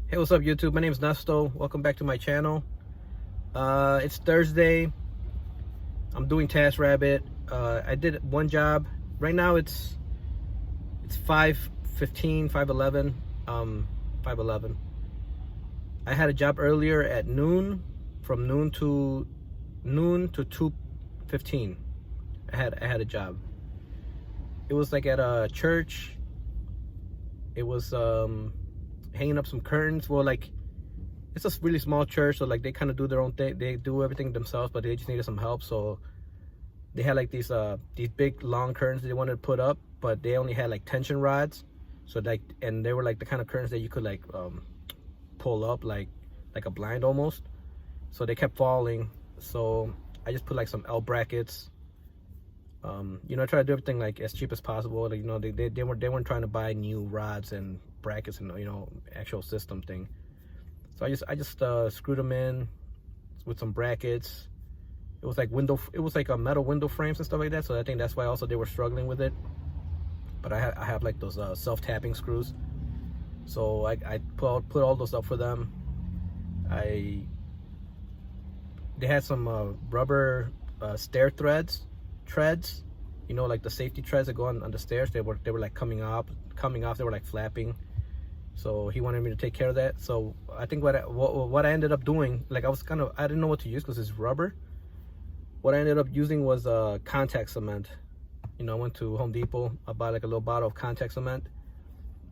Hey, what's up YouTube? My name is Nesto. Welcome back to my channel. It's Thursday. I'm doing Taskrabbit. I did one job. Right now it's 5:15, 5:11, 5:11. I had a job earlier at noon, from noon to 2:15. I had a job. It was like at a church. It was hanging up some curtains. Well, like, it's a really small church, so like they kind of do their own thing. They do everything themselves, but they just needed some help. So they had like these big long curtains they wanted to put up, but they only had like tension rods. So like, and they were like the kind of curtains that you could like pull up like a blind almost. So they kept falling. So I just put like some L brackets. I try to do everything like as cheap as possible. Like, they weren't trying to buy new rods and brackets and actual system thing. So I just screwed them in with some brackets. It was like a metal window frames and stuff like that. So I think that's why also they were struggling with it. But I have like those self-tapping screws. So I put all those up for them. They had some rubber stair treads, like the safety treads that go on the stairs. They were like coming off. They were like flapping. So he wanted me to take care of that. So I think what I ended up doing, like I didn't know what to use because it's rubber. What I ended up using was contact cement. I went to Home Depot. I bought like a little bottle of contact cement,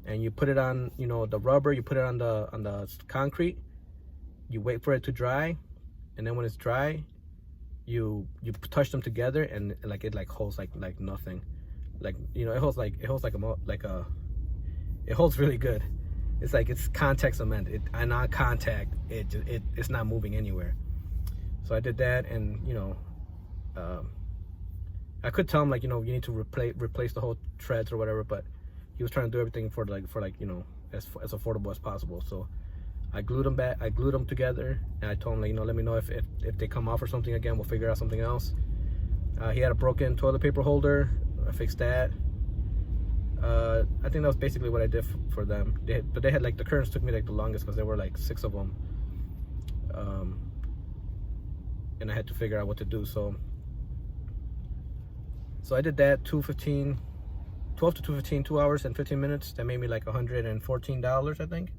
and you put it on, the rubber. You put it on the concrete. You wait for it to dry, and then when it's dry, you touch them together, and like it like holds like nothing. Like it holds it holds really good. It's contact cement. And on contact, it's not moving anywhere. So I did that, and I could tell him like you need to replace the whole treads or whatever, but he was trying to do everything for as affordable as possible. So I glued them back. I glued them together, and I told him like let me know if they come off or something again. We'll figure out something else. He had a broken toilet paper holder. I fixed that. I think that was basically what I did for them. But they had like the curtains took me like the longest because there were like 6 of them, and I had to figure out what to do. So I did that. 12 to 2:15, 2 hours and 15 minutes. That made me like $114, I think.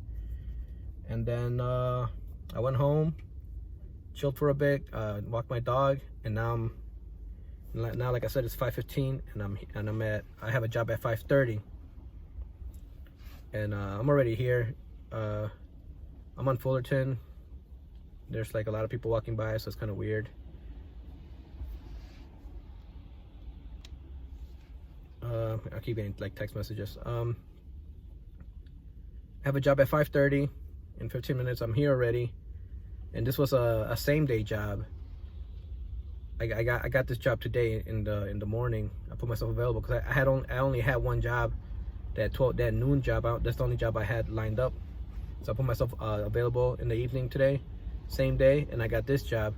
And then I went home, chilled for a bit, walked my dog, and now like I said, it's 5:15, and I have a job at 5:30, and I'm already here. I'm on Fullerton. There's like a lot of people walking by, so it's kind of weird. I keep getting like text messages. I have a job at 5:30. In 15 minutes, I'm here already, and this was a same day job. I got this job today in the morning. I put myself available because I only had one job, that noon job. That's the only job I had lined up. So I put myself available in the evening today, same day, and I got this job.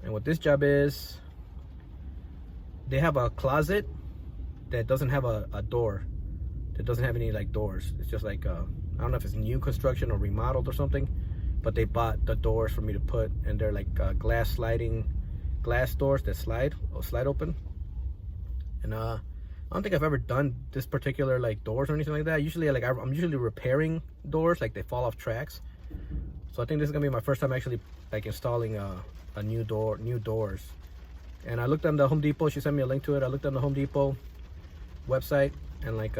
And what this job is, they have a closet that doesn't have a door. That doesn't have any like doors. It's just like I don't know if it's new construction or remodeled or something, but they bought the doors for me to put, and they're like glass doors that slide open. And I don't think I've ever done this particular like doors or anything like that. Usually like I'm usually repairing doors, like they fall off tracks. So I think this is gonna be my first time actually like installing a new doors. And I looked on the Home Depot. She sent me a link to it. I looked on the Home Depot website, and like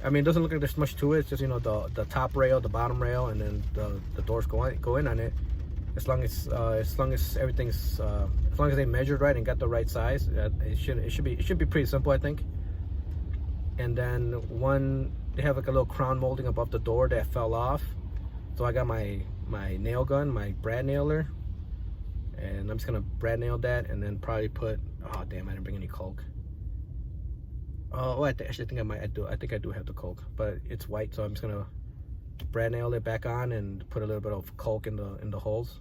it doesn't look like there's much to it. It's just the top rail, the bottom rail, and then the doors go in on it. As long as everything's as long as they measured right and got the right size, it should be pretty simple, I think. And then they have like a little crown molding above the door that fell off. So I got my nail gun, my brad nailer, and I'm just gonna brad nail that, and then probably put. Oh damn! I didn't bring any caulk. Oh, I think I might. I think I do have the caulk, but it's white, so I'm just gonna brad nail it back on and put a little bit of caulk in the holes.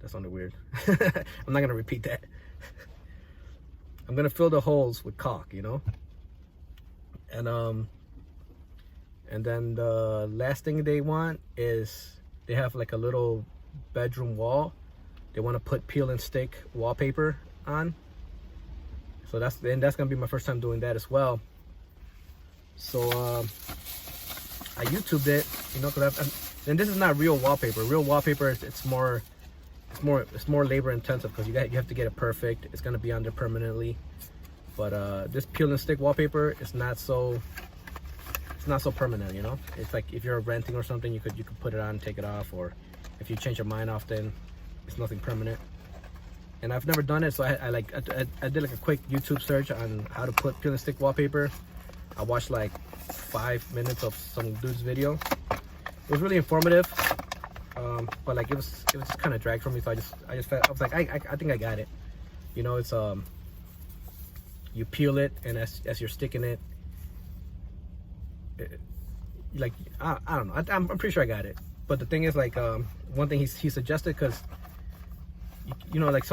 That sounded weird. I'm not gonna repeat that. I'm gonna fill the holes with caulk, and And then the last thing they want is they have like a little bedroom wall. They want to put peel and stick wallpaper on. So that's gonna be my first time doing that as well. So I YouTubed it, you know, because and this is not real wallpaper. Real wallpaper, it's more labor intensive because you have to get it perfect. It's gonna be on there permanently. But this peel and stick wallpaper is not so permanent, you know. It's like if you're renting or something, you could put it on, take it off, or if you change your mind often, it's nothing permanent. And I've never done it, so I did like a quick YouTube search on how to put peel and stick wallpaper. I watched like 5 minutes of some dude's video. It was really informative, but like it was just kind of dragged for me. So I was like, I think I got it. You know, it's you peel it, and as you're sticking it, like I don't know. I'm pretty sure I got it. But the thing is, like one thing he suggested, because you know, like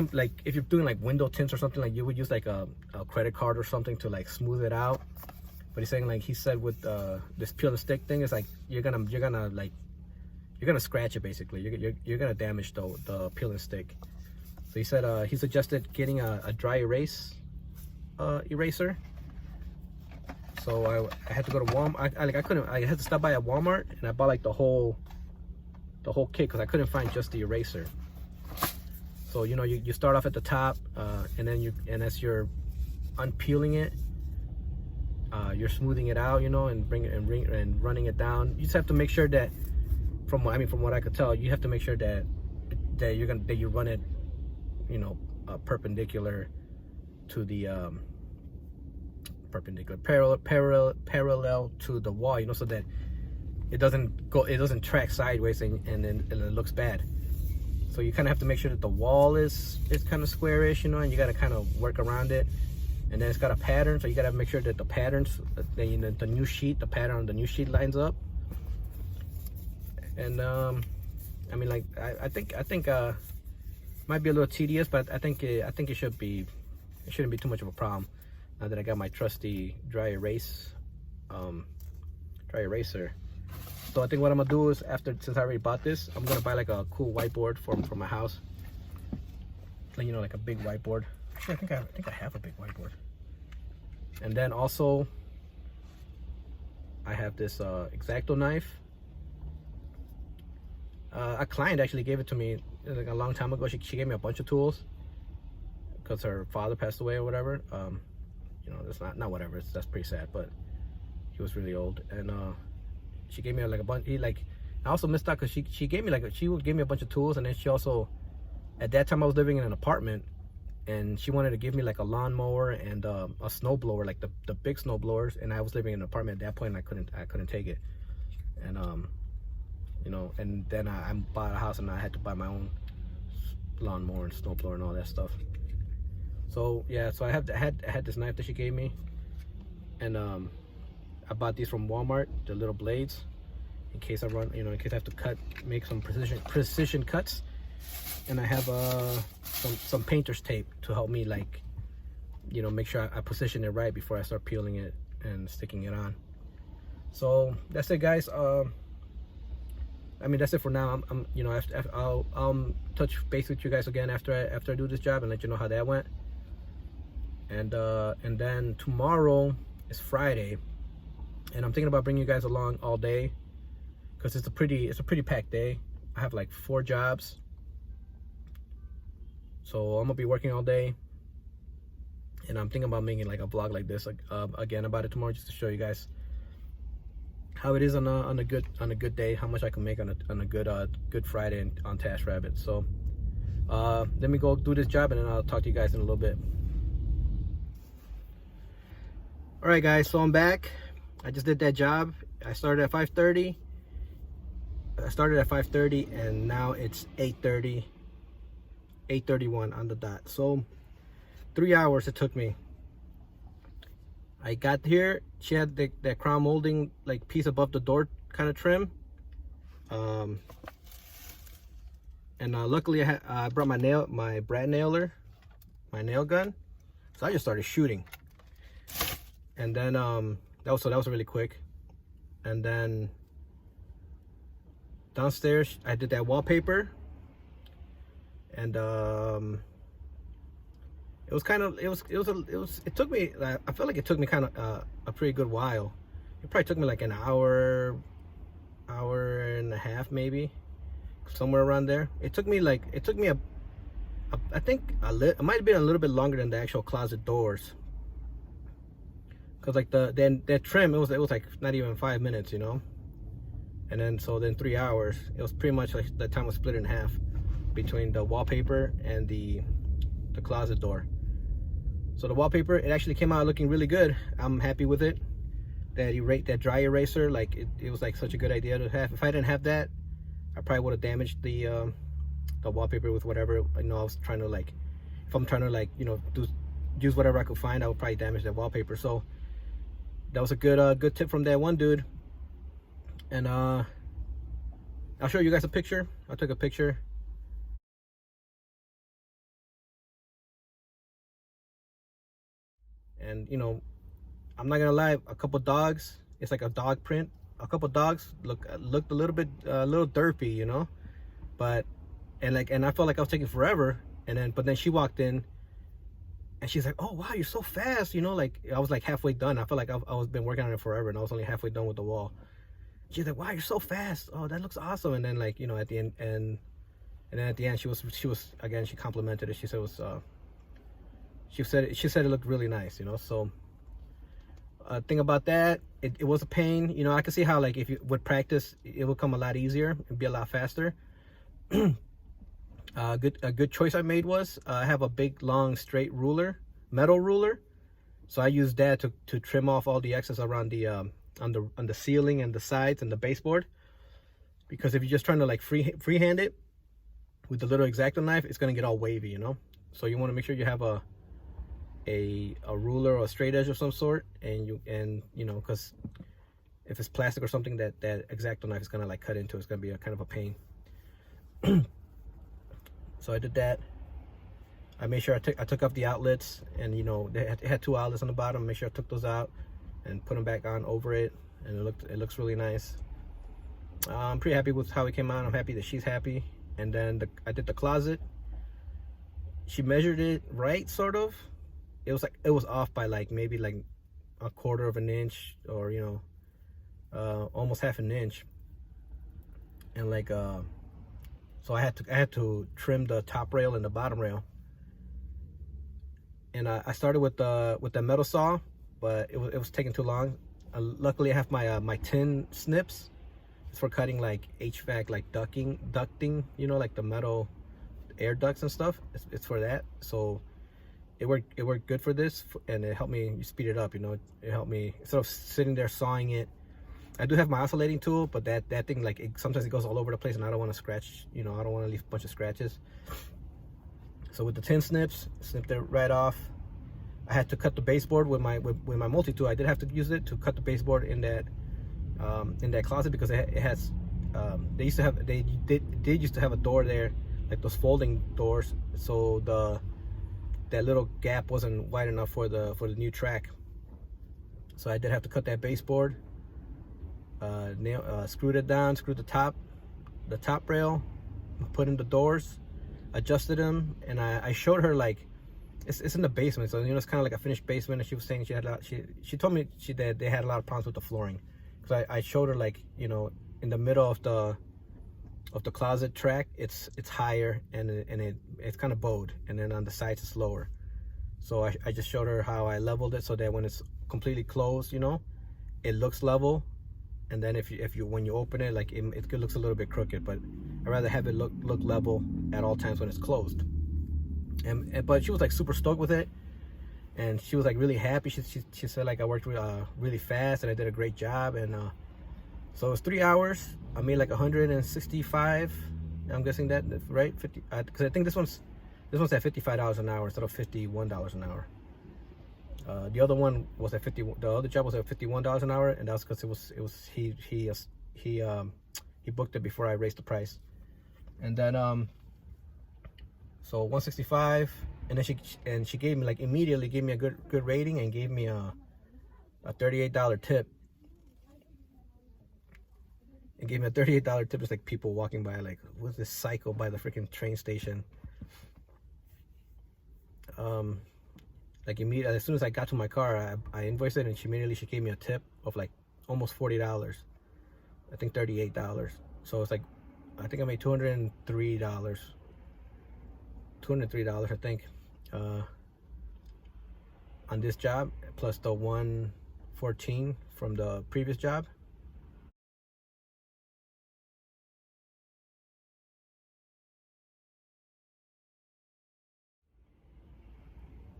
if you're doing like window tints or something, like you would use like a credit card or something to like smooth it out. But he's saying, like he said, with this peel and stick thing, it's like you're gonna scratch it basically. You're gonna damage the peel and stick. So he said he suggested getting a dry erase eraser. So I had to go to Walmart. I had to stop by at Walmart, and I bought like the whole kit because I couldn't find just the eraser. So you know, you start off at the top, and then as you're unpeeling it, you're smoothing it out, you know, and running it down. You just have to make sure that, from what I could tell, you have to make sure that you run it, you know, perpendicular to the parallel to the wall, you know, so that it doesn't track sideways and then it looks bad. So you kind of have to make sure that the wall is kind of squarish, you know, and you got to kind of work around it. And then it's got a pattern, so you got to make sure that the patterns, the new sheet, the pattern on the new sheet lines up. And I mean, like I think might be a little tedious, but I think it shouldn't be too much of a problem. Now that I got my trusty dry eraser. So I think what I'm gonna do is, since I already bought this, I'm gonna buy like a cool whiteboard for my house. Like, you know, like a big whiteboard. Actually, I think I have a big whiteboard. And then also, I have this X-Acto knife. A client actually gave it to me like a long time ago. She gave me a bunch of tools because her father passed away or whatever. You know, that's not whatever. That's pretty sad, but he was really old. And she gave me like a bunch. I also missed out because she gave me she would give me a bunch of tools, and then she also, at that time I was living in an apartment, and she wanted to give me like a lawnmower and a snowblower, like the big snow blowers. And I was living in an apartment at that point, and I couldn't take it. And you know, and then I bought a house, and I had to buy my own lawnmower and snowblower and all that stuff. So yeah, so I had this knife that she gave me, and I bought these from Walmart, the little blades, in case I have to make some precision cuts. And I have some painter's tape to help me, like, you know, make sure I position it right before I start peeling it and sticking it on. So that's it, guys. I mean, that's it for now. You know, I'll touch base with you guys again after I do this job and let you know how that went. And then tomorrow is Friday, and I'm thinking about bringing you guys along all day because it's a pretty packed day. I have like 4 jobs, so I'm gonna be working all day. And I'm thinking about making like a vlog like this, like again about it tomorrow, just to show you guys how it is on a good day, how much I can make on a good Friday on Taskrabbit. So let me go do this job, and then I'll talk to you guys in a little bit. All right, guys, so I'm back. I just did that job. I started at 5:30. And now it's 8:30, 8:31 on the dot. So 3 hours it took me. I got here, she had that crown molding like piece above the door kind of trim. And luckily I brought my brad nailer, my nail gun. So I just started shooting. And then that was really quick. and then downstairs I did that wallpaper, and it took me, I felt like it took me kind of a pretty good while. It probably took me like an hour and a half, maybe, somewhere around there. It took me I think it might have been a little bit longer than the actual closet doors, because like that trim, it was like not even 5 minutes, you know. And then 3 hours. It was pretty much like the time was split in half between the wallpaper and the closet door. So the wallpaper, it actually came out looking really good. I'm happy with it. That dry eraser, like it was like such a good idea to have. If I didn't have that, I probably would have damaged the wallpaper with whatever, you know, I was trying to, like, if I'm trying to, like, you know, use whatever I could find, I would probably damage that wallpaper. So that was a good tip from that one dude. And I'll show you guys a picture. I took a picture. And, you know, I'm not gonna lie, a couple dogs, it's like a dog print. A couple dogs looked a little bit derpy, you know. But and I felt like I was taking forever. But then she walked in, and she's like, "Oh wow, you're so fast," you know. Like, I was like halfway done. I felt like I was been working on it forever, and I was only halfway done with the wall. She's like, "Wow, you're so fast. Oh, that looks awesome." And then, like, you know, at the end, and then at the end, she was again, she complimented it. She said it was she said it looked really nice, you know. So thing about that, it was a pain, you know. I could see how, like, if you would practice, it would come a lot easier and be a lot faster. A good choice I made was I have a big long straight ruler, metal ruler, so I used that to trim off all the excess around the on the ceiling and the sides and the baseboard. Because if you're just trying to, like, freehand it with the little X-Acto knife, it's gonna get all wavy, you know. So you want to make sure you have a ruler or a straight edge of some sort, and you know, because if it's plastic or something, that X-Acto knife is gonna, like, cut into, it's gonna be a kind of a pain. So I did that. I made sure I took off the outlets, and, you know, it had 2 outlets on the bottom. Make sure I took those out and put them back on over it, and it looks really nice. I'm pretty happy with how it came out. I'm happy that she's happy. And then I did the closet. She measured it right, sort of. It was off by maybe a 1/4 of an inch, or, you know, almost half an inch. And so I had to trim the top rail and the bottom rail. And I started with the metal saw, but it was taking too long. Luckily, I have my tin snips. It's for cutting, like, HVAC, like ducting, you know, like the metal air ducts and stuff. It's for that. So it worked good for this, and it helped me speed it up, you know. It helped me, instead of sitting there sawing it. I do have my oscillating tool, but that thing, like, sometimes it goes all over the place, and I don't want to scratch, you know, I don't want to leave a bunch of scratches. So with the tin snips, snipped it right off. I had to cut the baseboard with my multi-tool. I did have to use it to cut the baseboard in that closet, because it has they used to have a door there, like those folding doors, so that little gap wasn't wide enough for the new track. So I did have to cut that baseboard, screwed it down, screwed the top rail, put in the doors, adjusted them, and I showed her, like, it's in the basement, so, you know, it's kind of like a finished basement. And she was saying she told me that they had a lot of problems with the flooring, because I showed her, like, you know, in the middle of the closet track, it's higher, and it's kind of bowed, and then on the sides it's lower. So I just showed her how I leveled it, so that when it's completely closed, you know, it looks level. And then when you open it, like, it looks a little bit crooked, but I'd rather have it look level at all times when it's closed. But she was, like, super stoked with it, and she was, like, really happy. She said, like, I worked really fast, and I did a great job. And so it was 3 hours. I made like 165. I'm guessing that, right? 50, because I think this one's at $55 an hour instead of $51 an hour. The other one was at the other job was at $51 an hour, and that's because he booked it before I raised the price. And then so 165, and then she gave me, like, immediately gave me a good rating, and gave me a $38 tip. and gave me a $38 tip. It's like people walking by, like, what's this psycho by the freaking train station? Like immediately, as soon as I got to my car, I invoiced it, and she gave me a tip of like almost $40. I think $38. So it's like, I think I made $203. $203, I think, on this job, plus the $114 from the previous job.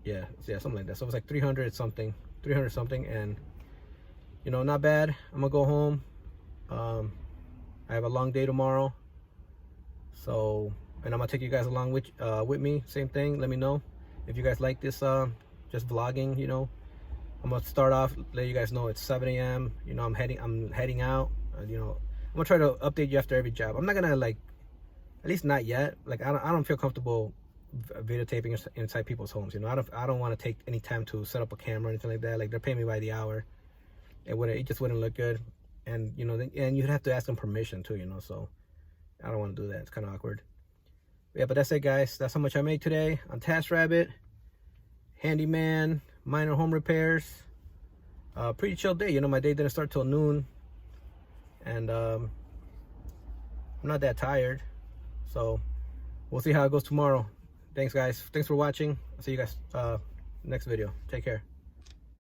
Yeah, something like that. So it was like 300 something, and you know, not bad. I'm gonna go home. I have a long day tomorrow, so, and I'm gonna take you guys along with me. Same thing. Let me know if you guys like this, just vlogging. You know, I'm gonna start off, let you guys know it's 7 a.m. You know, I'm heading out. You know, I'm gonna try to update you after every job. I'm not gonna, like, at least not yet. Like, I don't feel comfortable videotaping inside people's homes. You know, I don't want to take any time to set up a camera or anything like that. Like, they're paying me by the hour. It just wouldn't look good, and you know, and you'd have to ask them permission too. You know, so I don't want to do that. It's kind of awkward. Yeah, but that's it, guys. That's how much I made today on Taskrabbit, handyman, minor home repairs. Pretty chill day. You know, my day didn't start till noon, and I'm not that tired. So we'll see how it goes tomorrow. Thanks, guys. Thanks for watching. I'll see you guys next video. Take care.